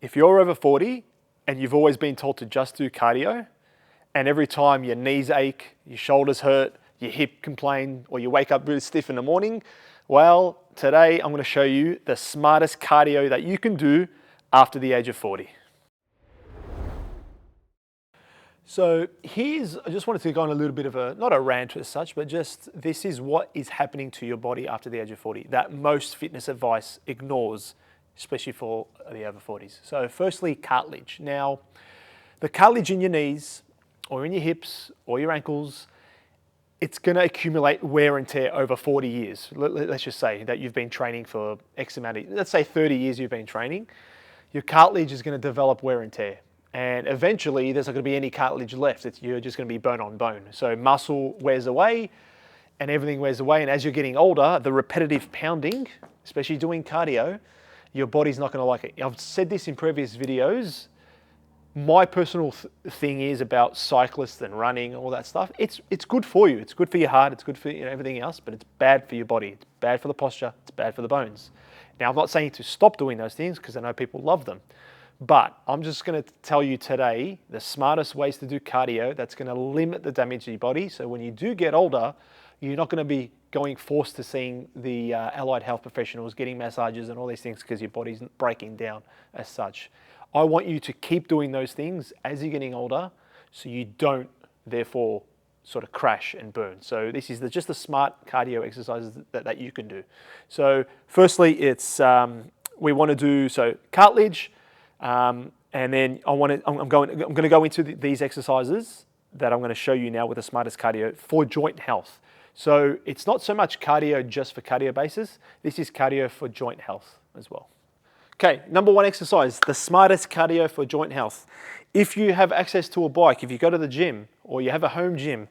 if you're over 40 and you've always been told to just do cardio, and every time your knees ache, your shoulders hurt, your hip complain, or you wake up really stiff in the morning, well, today I'm going to show you the smartest cardio that you can do after the age of 40. So I just wanted to go on a little bit of not a rant as such, but just this is what is happening to your body after the age of 40 that most fitness advice ignores, especially for the over 40s. So firstly, cartilage. Now, the cartilage in your knees or in your hips or your ankles, it's going to accumulate wear and tear over 40 years. Let's just say that you've been training for X amount of, let's say 30 years you've been training. Your cartilage is going to develop wear and tear. And eventually there's not going to be any cartilage left. You're just going to be bone on bone. So muscle wears away and everything wears away. And as you're getting older, the repetitive pounding, especially doing cardio, your body's not going to like it. I've said this in previous videos. My personal thing is about cyclists and running and all that stuff. It's good for you. It's good for your heart. It's good for everything else, but it's bad for your body. It's bad for the posture. It's bad for the bones. Now, I'm not saying to stop doing those things because I know people love them. But I'm just going to tell you today the smartest ways to do cardio that's going to limit the damage to your body. So when you do get older, you're not going to be going forced to seeing the allied health professionals, getting massages and all these things because your body's breaking down as such. I want you to keep doing those things as you're getting older so you don't therefore sort of crash and burn. So this is just the smart cardio exercises that you can do. So firstly, it's we want to do cartilage. And then I'm going to go into these exercises that I'm going to show you now with the smartest cardio for joint health. So it's not so much cardio just for cardio basis. This is cardio for joint health as well. Okay, number one exercise, the smartest cardio for joint health. If you have access to a bike, if you go to the gym or you have a home gym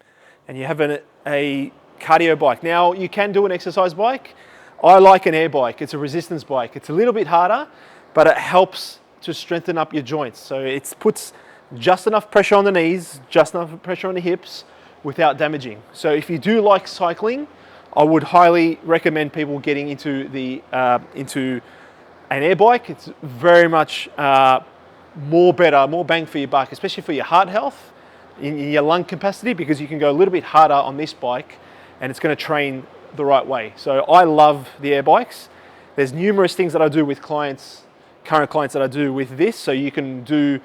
and you have a cardio bike. Now you can do an exercise bike. I like an air bike. It's a resistance bike. It's a little bit harder, but it helps to strengthen up your joints. So it puts just enough pressure on the knees, just enough pressure on the hips without damaging. So if you do like cycling, I would highly recommend people getting into an air bike. It's very much more bang for your buck, especially for your heart health, in your lung capacity, because you can go a little bit harder on this bike and it's going to train the right way. So I love the air bikes. There's numerous things that I do with current clients that I do with this. So you can do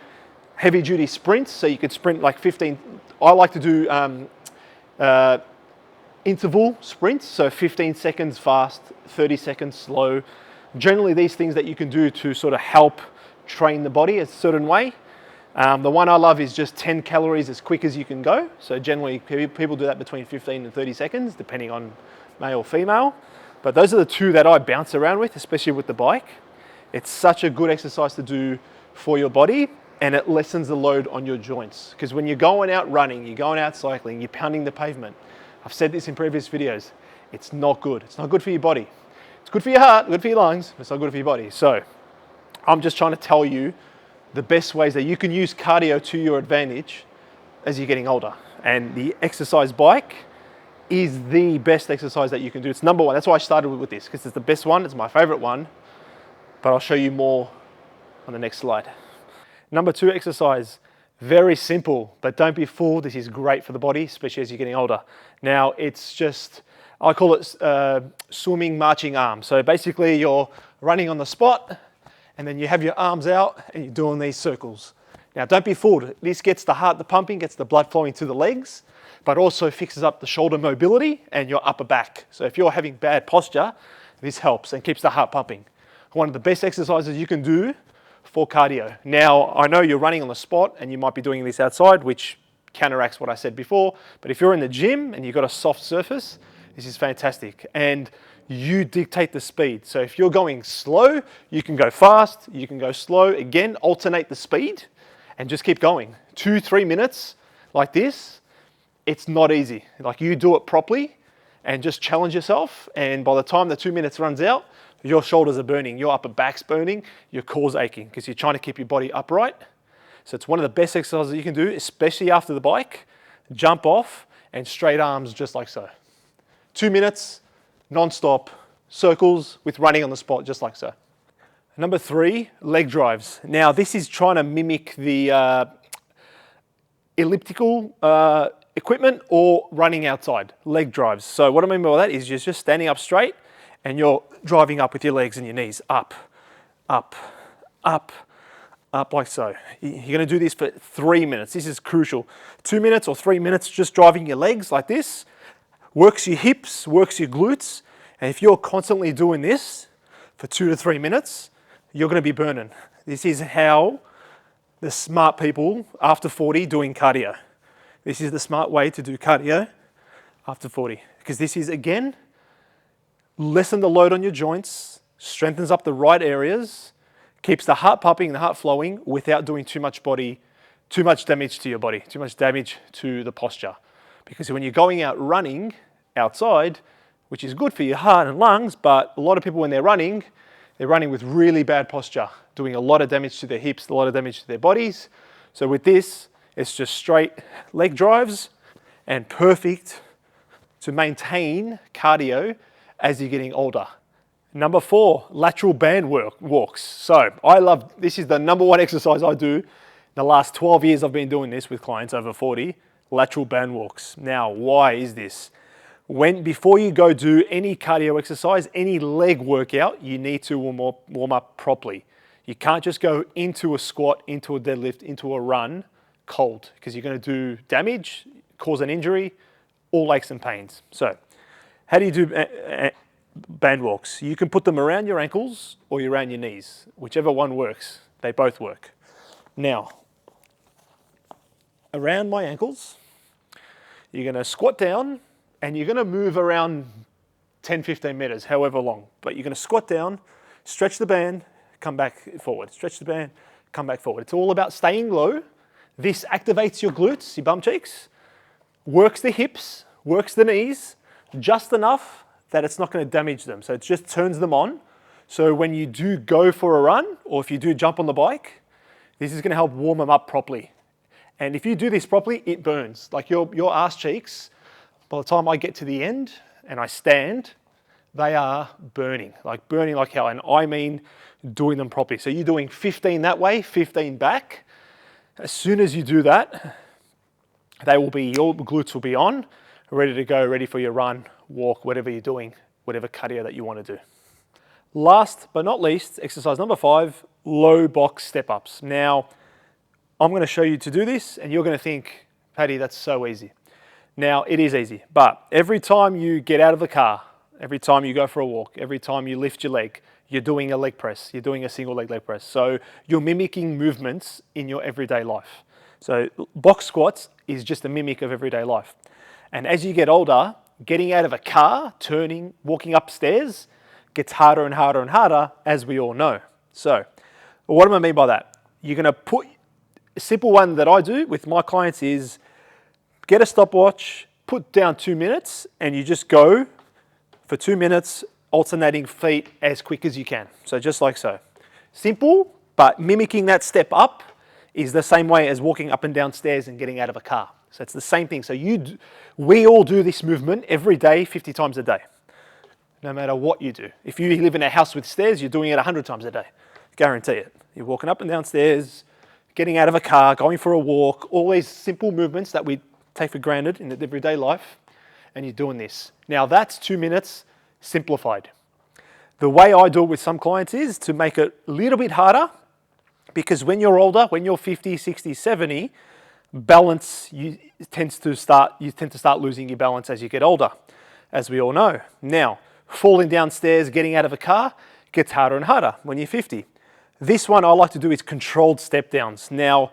heavy duty sprints. So you could sprint like 15. I like to do interval sprints. So 15 seconds fast, 30 seconds slow. Generally these things that you can do to sort of help train the body a certain way. The one I love is just 10 calories as quick as you can go. So generally people do that between 15 and 30 seconds, depending on male or female. But those are the two that I bounce around with, especially with the bike. It's such a good exercise to do for your body, and it lessens the load on your joints. Because when you're going out running, you're going out cycling, you're pounding the pavement. I've said this in previous videos. It's not good. It's not good for your body. It's good for your heart, good for your lungs, but it's not good for your body. So I'm just trying to tell you the best ways that you can use cardio to your advantage as you're getting older. And the exercise bike is the best exercise that you can do. It's number one. That's why I started with this, because it's the best one. It's my favorite one. But I'll show you more on the next slide. Number two exercise, very simple, but don't be fooled. This is great for the body, especially as you're getting older. Now it's just, I call it swimming marching arms. So basically you're running on the spot and then you have your arms out and you're doing these circles. Now don't be fooled. This gets the heart pumping, gets the blood flowing to the legs, but also fixes up the shoulder mobility and your upper back. So if you're having bad posture, this helps and keeps the heart pumping. One of the best exercises you can do for cardio. Now, I know you're running on the spot and you might be doing this outside, which counteracts what I said before, but if you're in the gym and you've got a soft surface, this is fantastic. And you dictate the speed. So if you're going slow, you can go fast, you can go slow. Again, alternate the speed and just keep going. 2-3 minutes like this, it's not easy. Like you do it properly and just challenge yourself. And by the time the 2 minutes runs out, your shoulders are burning, your upper back's burning, your core's aching because you're trying to keep your body upright. So it's one of the best exercises you can do, especially after the bike. Jump off and straight arms just like so. 2 minutes, non-stop, circles with running on the spot just like so. Number 3, leg drives. Now this is trying to mimic the elliptical equipment or running outside, leg drives. So what I mean by that is you're just standing up straight and you're driving up with your legs and your knees, up, up, up, up like so. You're gonna do this for 3 minutes. This is crucial. 2 minutes or 3 minutes just driving your legs like this, works your hips, works your glutes. And if you're constantly doing this for 2 to 3 minutes, you're gonna be burning. This is how the smart people after 40 doing cardio. This is the smart way to do cardio after 40. Because this is, again, lessen the load on your joints, strengthens up the right areas, keeps the heart pumping, the heart flowing without doing too much damage to your body, too much damage to the posture. Because when you're going out running outside, which is good for your heart and lungs, but a lot of people when they're running with really bad posture, doing a lot of damage to their hips, a lot of damage to their bodies. So with this, it's just straight leg drives and perfect to maintain cardio as you're getting older. Number 4, lateral band walks. So this is the number 1 exercise I do. In the last 12 years I've been doing this with clients over 40, lateral band walks. Now, why is this? Before you go do any cardio exercise, any leg workout, you need to warm up properly. You can't just go into a squat, into a deadlift, into a run cold, because you're going to do damage, cause an injury, all aches and pains. So, how do you do band walks? You can put them around your ankles or around your knees, whichever one works. They both work. Now, around my ankles, you're going to squat down and you're going to move around 10, 15 meters, however long. But you're going to squat down, stretch the band, come back forward. Stretch the band, come back forward. It's all about staying low. This activates your glutes, your bum cheeks, works the hips, works the knees, just enough that it's not going to damage them. So it just turns them on. So when you do go for a run, or if you do jump on the bike, this is going to help warm them up properly. And if you do this properly, it burns. Like your ass cheeks, by the time I get to the end and I stand, they are burning like hell. And I mean doing them properly. So you're doing 15 that way, 15 back. As soon as you do that, your glutes will be on, ready to go, ready for your run, walk, whatever you're doing, whatever cardio that you want to do. Last but not least, exercise number 5, low box step-ups. Now, I'm going to show you to do this, and you're going to think, Paddy, that's so easy. Now, it is easy, but every time you get out of the car, every time you go for a walk, every time you lift your leg, you're doing a leg press, you're doing a single leg press. So you're mimicking movements in your everyday life. So box squats is just a mimic of everyday life. And as you get older, getting out of a car, turning, walking upstairs gets harder and harder and harder, as we all know. So what do I mean by that? You're going to put, a simple one that I do with my clients is get a stopwatch, put down 2 minutes, and you just go for 2 minutes, alternating feet as quick as you can. So just like so. Simple, but mimicking that step up is the same way as walking up and down stairs and getting out of a car. So it's the same thing. So we all do this movement every day, 50 times a day, no matter what you do. If you live in a house with stairs, you're doing it 100 times a day. Guarantee it. You're walking up and down stairs, getting out of a car, going for a walk, all these simple movements that we take for granted in everyday life, and you're doing this. Now that's 2 minutes simplified. The way I do it with some clients is to make it a little bit harder, because when you're older, when you're 50, 60, 70, balance, you tend to start losing your balance as you get older, as we all know. Now, falling downstairs, getting out of a car gets harder and harder when you're 50. This one I like to do is controlled step downs. Now,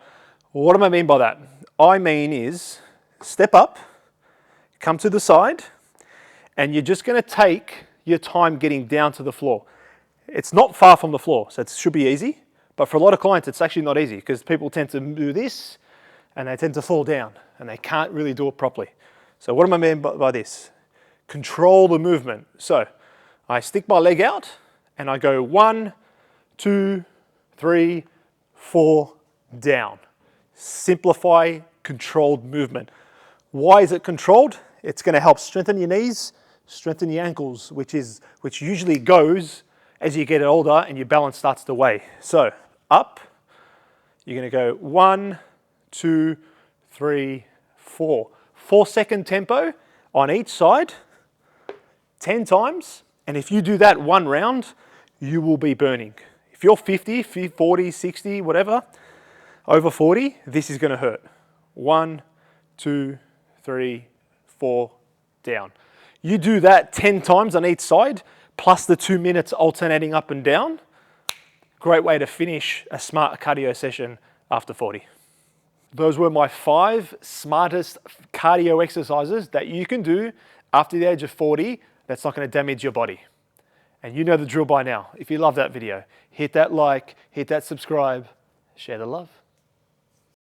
what do I mean by that? I mean is step up, come to the side, and you're just going to take your time getting down to the floor. It's not far from the floor, so it should be easy. But for a lot of clients, it's actually not easy, because people tend to do this and they tend to fall down and they can't really do it properly. So what do I mean by this? Control the movement. So I stick my leg out and I go 1, 2, 3, 4, down. Simplify, controlled movement. Why is it controlled? It's going to help strengthen your knees, strengthen your ankles, which usually goes as you get older and your balance starts to weigh. So up, you're going to go 1, 2, 3, 4. 4-second tempo on each side, 10 times. And if you do that one round, you will be burning. If you're 50, 40, 60, whatever, over 40, this is going to hurt. 1, 2, 3, 4, down. You do that 10 times on each side, plus the 2 minutes alternating up and down. Great way to finish a smart cardio session after 40. Those were my 5 smartest cardio exercises that you can do after the age of 40 that's not going to damage your body. And you know the drill by now. If you love that video, hit that like, hit that subscribe, share the love.